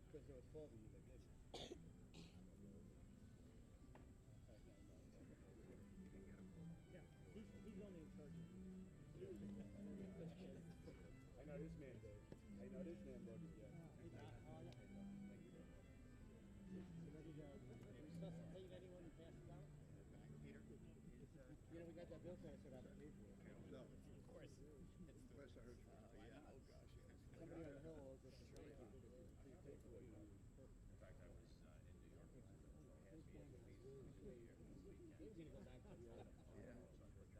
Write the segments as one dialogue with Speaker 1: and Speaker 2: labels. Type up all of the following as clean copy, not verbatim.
Speaker 1: Because there was 12 of you that did it. Yeah, he's only in charge of I know this man, Dave. I know this man, Dave. Yeah. Resuscitate anyone who passes out? Peter? You know, we got that bill transferred out of pay for it.
Speaker 2: No, of course. It's the first I heard from you. Yeah, oh gosh.
Speaker 1: Somebody on the hill owes us a million.
Speaker 3: In fact, I was in New York. He was going to go back to the old.
Speaker 2: Yeah. Oh my gosh.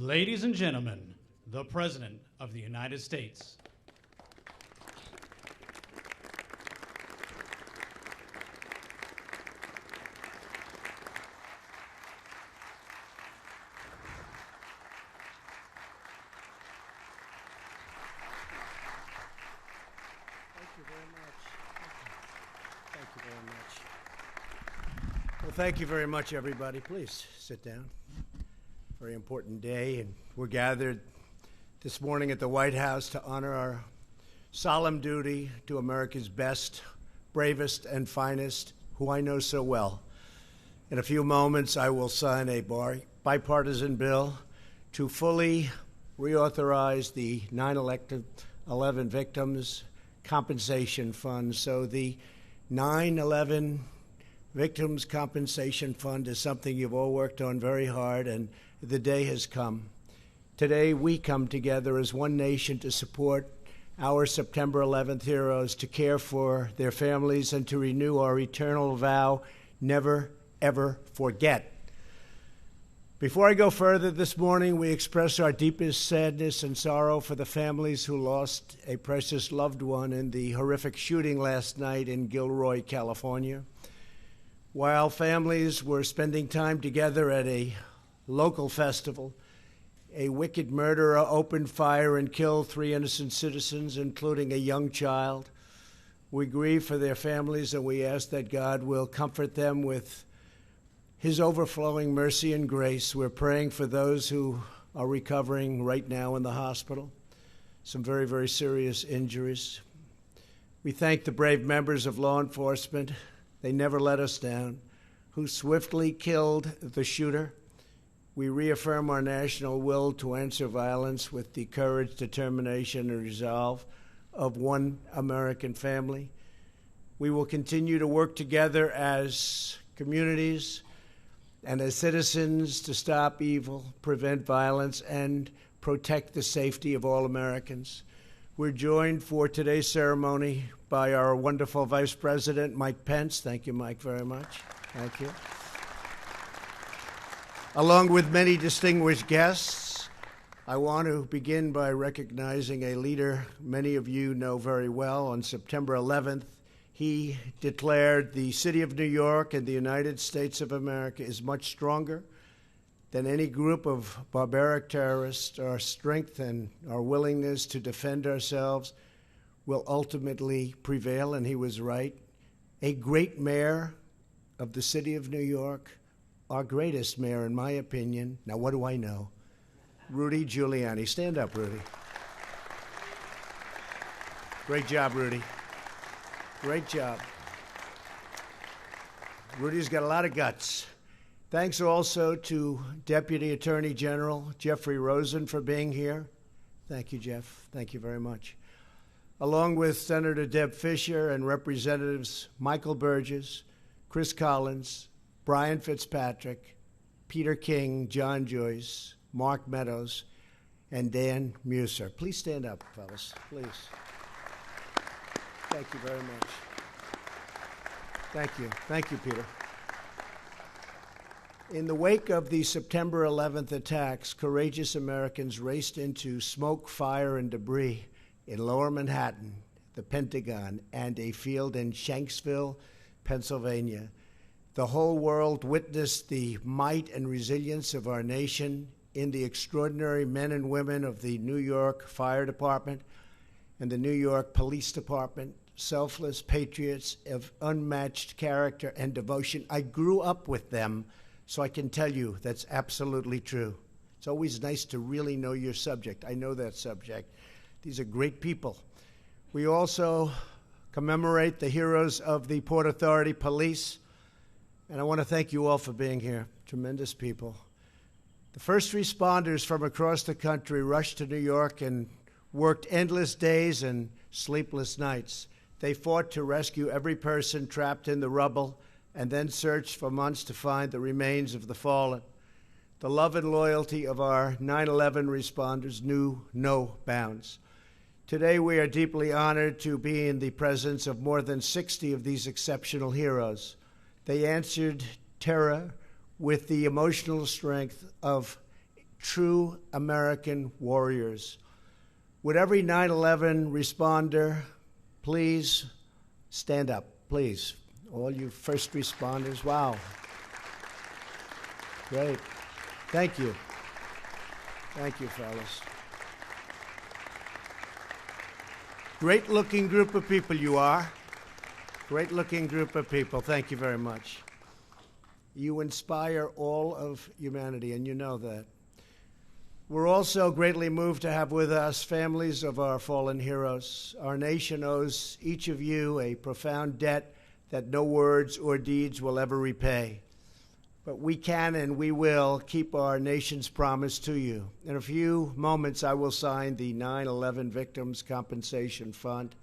Speaker 4: Ladies and gentlemen, the President of the United States.
Speaker 1: Thank you very much. Thank you very much. Well, thank you very much, everybody. Please sit down. Very important day, and we're gathered this morning at the White House to honor our solemn duty to America's best, bravest, and finest, who I know so well. In a few moments, I will sign a bipartisan bill to fully reauthorize the 9/11 victims' compensation fund. So the 9/11 Victims Compensation Fund is something you've all worked on very hard, and the day has come. Today, we come together as one nation to support our September 11th heroes, to care for their families, and to renew our eternal vow, never, ever forget. Before I go further this morning, we express our deepest sadness and sorrow for the families who lost a precious loved one in the horrific shooting last night in Gilroy, California. While families were spending time together at a local festival, a wicked murderer opened fire and killed 3 innocent citizens, including a young child. We grieve for their families, and we ask that God will comfort them with his overflowing mercy and grace. We're praying for those who are recovering right now in the hospital, some very, very serious injuries. We thank the brave members of law enforcement. They never let us down, who swiftly killed the shooter. We reaffirm our national will to answer violence with the courage, determination, and resolve of one American family. We will continue to work together as communities and as citizens to stop evil, prevent violence, and protect the safety of all Americans. We're joined for today's ceremony by our wonderful Vice President, Mike Pence. Thank you, Mike, very much. Thank you. Along with many distinguished guests, I want to begin by recognizing a leader many of you know very well. On September 11th, he declared the city of New York and the United States of America is much stronger than any group of barbaric terrorists. Our strength and our willingness to defend ourselves will ultimately prevail, and he was right. A great mayor of the city of New York, our greatest mayor, in my opinion. Now, what do I know? Rudy Giuliani. Stand up, Rudy. Great job, Rudy. Great job. Rudy's got a lot of guts. Thanks also to Deputy Attorney General Jeffrey Rosen for being here. Thank you, Jeff. Thank you very much. Along with Senator Deb Fischer and Representatives Michael Burgess, Chris Collins, Brian Fitzpatrick, Peter King, John Joyce, Mark Meadows, and Dan Muser. Please stand up, fellas, please. Thank you very much. Thank you. Thank you, Peter. In the wake of the September 11th attacks, courageous Americans raced into smoke, fire, and debris in Lower Manhattan, the Pentagon, and a field in Shanksville, Pennsylvania. The whole world witnessed the might and resilience of our nation in the extraordinary men and women of the New York Fire Department and the New York Police Department, selfless patriots of unmatched character and devotion. I grew up with them, so I can tell you that's absolutely true. It's always nice to really know your subject. I know that subject. These are great people. We also commemorate the heroes of the Port Authority Police, and I want to thank you all for being here. Tremendous people. The first responders from across the country rushed to New York and worked endless days and sleepless nights. They fought to rescue every person trapped in the rubble and then searched for months to find the remains of the fallen. The love and loyalty of our 9/11 responders knew no bounds. Today, we are deeply honored to be in the presence of more than 60 of these exceptional heroes. They answered terror with the emotional strength of true American warriors. Would every 9/11 responder please stand up, please? All you first responders, wow. Great. Thank you. Thank you, fellas. Great-looking group of people you are. Great-looking group of people. Thank you very much. You inspire all of humanity, and you know that. We're also greatly moved to have with us families of our fallen heroes. Our nation owes each of you a profound debt that no words or deeds will ever repay. But we can and we will keep our nation's promise to you. In a few moments, I will sign the 9/11 Victims Compensation Fund.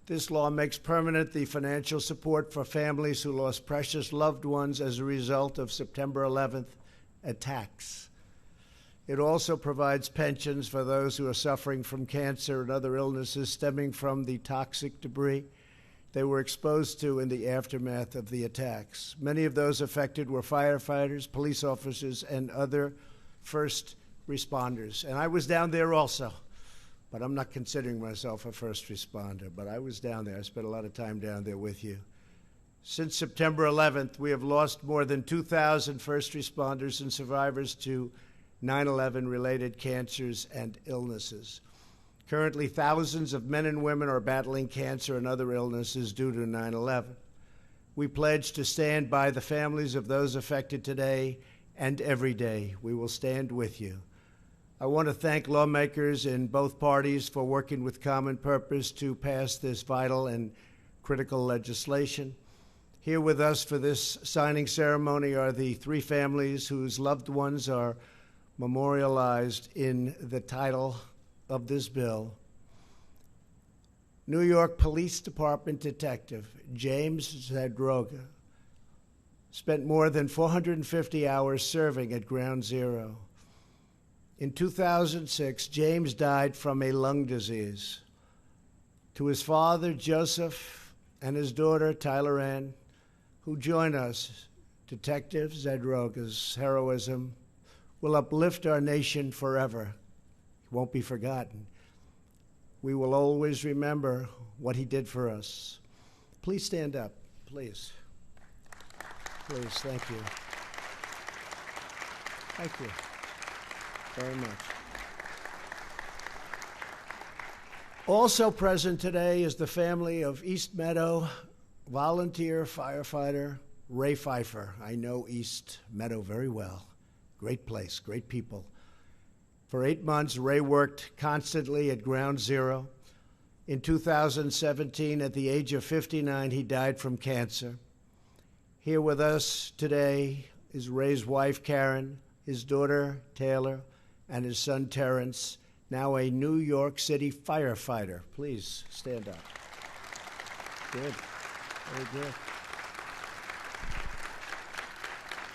Speaker 1: This law makes permanent the financial support for families who lost precious loved ones as a result of September 11th attacks. It also provides pensions for those who are suffering from cancer and other illnesses stemming from the toxic debris they were exposed to in the aftermath of the attacks. Many of those affected were firefighters, police officers, and other first responders. And I was down there also, but I'm not considering myself a first responder, but I was down there. I spent a lot of time down there with you. Since September 11th, we have lost more than 2,000 first responders and survivors to 9/11-related cancers and illnesses. Currently, thousands of men and women are battling cancer and other illnesses due to 9/11. We pledge to stand by the families of those affected today and every day. We will stand with you. I want to thank lawmakers in both parties for working with common purpose to pass this vital and critical legislation. Here with us for this signing ceremony are the three families whose loved ones are memorialized in the title of this bill. New York Police Department Detective James Zadroga spent more than 450 hours serving at Ground Zero. In 2006, James died from a lung disease. To his father, Joseph, and his daughter, Tyler Ann, who join us, Detective Zadroga's heroism will uplift our nation forever. It won't be forgotten. We will always remember what he did for us. Please stand up, please. Please, thank you. Thank you very much. Also present today is the family of East Meadow volunteer firefighter Ray Pfeiffer. I know East Meadow very well. Great place, great people. For 8 months, Ray worked constantly at Ground Zero. In 2017, at the age of 59, he died from cancer. Here with us today is Ray's wife, Karen, his daughter, Taylor, and his son, Terrence, now a New York City firefighter. Please stand up. Good. Very good.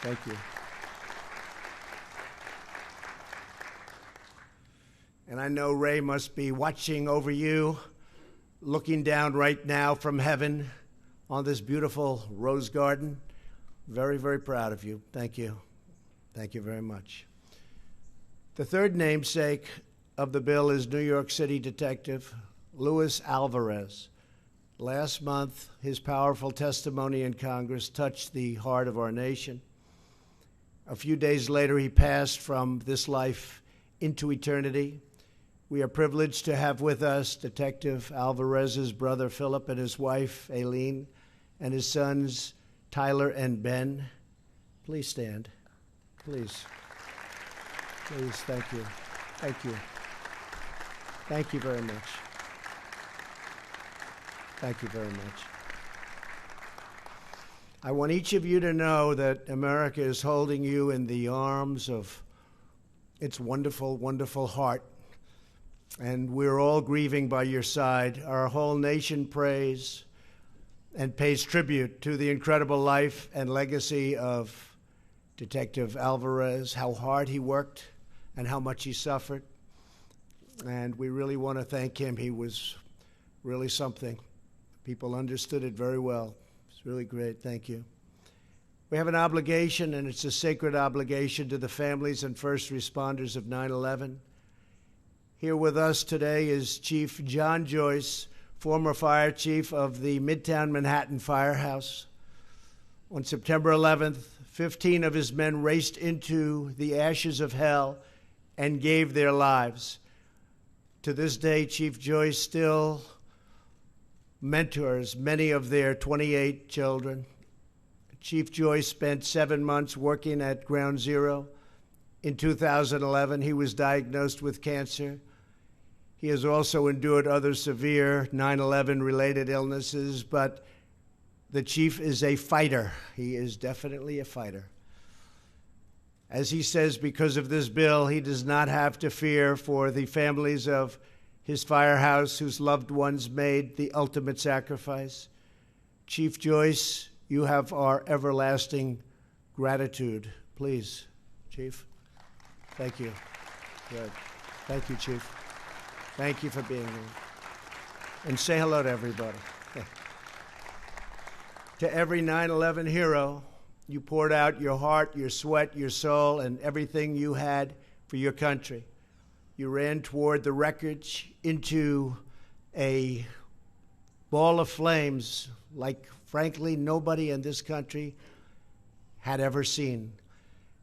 Speaker 1: Thank you. And I know Ray must be watching over you, looking down right now from heaven on this beautiful rose garden. Very, very proud of you. Thank you. Thank you very much. The third namesake of the bill is New York City Detective Luis Alvarez. Last month, his powerful testimony in Congress touched the heart of our nation. A few days later, he passed from this life into eternity. We are privileged to have with us Detective Alvarez's brother, Philip, and his wife, Aileen, and his sons, Tyler and Ben. Please stand. Please. Please, thank you. Thank you. Thank you very much. Thank you very much. I want each of you to know that America is holding you in the arms of its wonderful, wonderful heart. And we're all grieving by your side. Our whole nation prays and pays tribute to the incredible life and legacy of Detective Alvarez, how hard he worked and how much he suffered. And we really want to thank him. He was really something. People understood it very well. It's really great. Thank you. We have an obligation, and it's a sacred obligation to the families and first responders of 9/11. Here with us today is Chief John Joyce, former fire chief of the Midtown Manhattan Firehouse. On September 11th, 15 of his men raced into the ashes of hell and gave their lives. To this day, Chief Joyce still mentors many of their 28 children. Chief Joyce spent 7 months working at Ground Zero. In 2011, he was diagnosed with cancer. He has also endured other severe 9/11 related illnesses, but the chief is a fighter. He is definitely a fighter. As he says, because of this bill, he does not have to fear for the families of his firehouse whose loved ones made the ultimate sacrifice. Chief Joyce, you have our everlasting gratitude. Please, Chief. Thank you. Good. Thank you, Chief. Thank you for being here. And say hello to everybody. To every 9/11 hero, you poured out your heart, your sweat, your soul, and everything you had for your country. You ran toward the wreckage into a ball of flames like, frankly, nobody in this country had ever seen.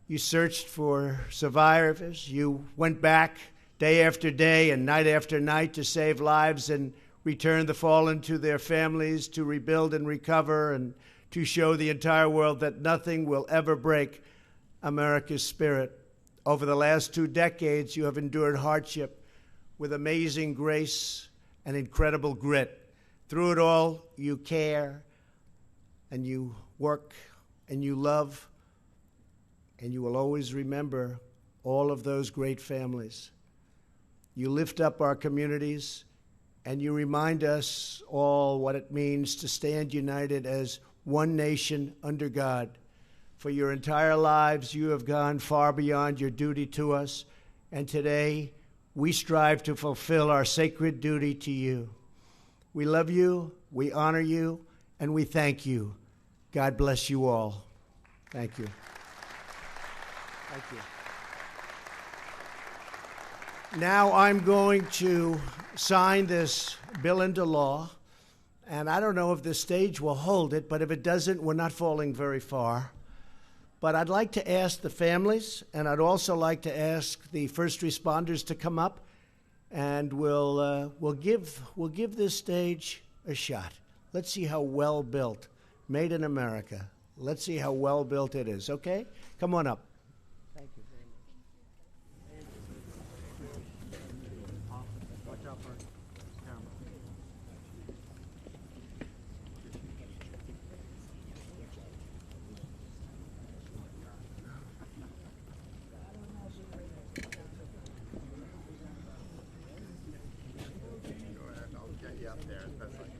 Speaker 1: You searched for survivors. You went back day after day and night after night to save lives and return the fallen to their families, to rebuild and recover, and to show the entire world that nothing will ever break America's spirit. Over the last 2 decades, you have endured hardship with amazing grace and incredible grit. Through it all, you care, and you work, and you love, and you will always remember all of those great families. You lift up our communities, and you remind us all what it means to stand united as one nation under God. For your entire lives, you have gone far beyond your duty to us, and today we strive to fulfill our sacred duty to you. We love you, we honor you, and we thank you. God bless you all. Thank you. Thank you. Now I'm going to sign this bill into law, and I don't know if the stage will hold it, but if it doesn't, we're not falling very far. But I'd like to ask the families, and I'd also like to ask the first responders to come up, and we'll give this stage a shot. Let's see how well built, made in America. Let's see how well built it is. Okay, come on up. Thank you very much.
Speaker 2: Watch out for camera. I'll get you up there as best I can.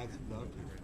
Speaker 5: That's lovely.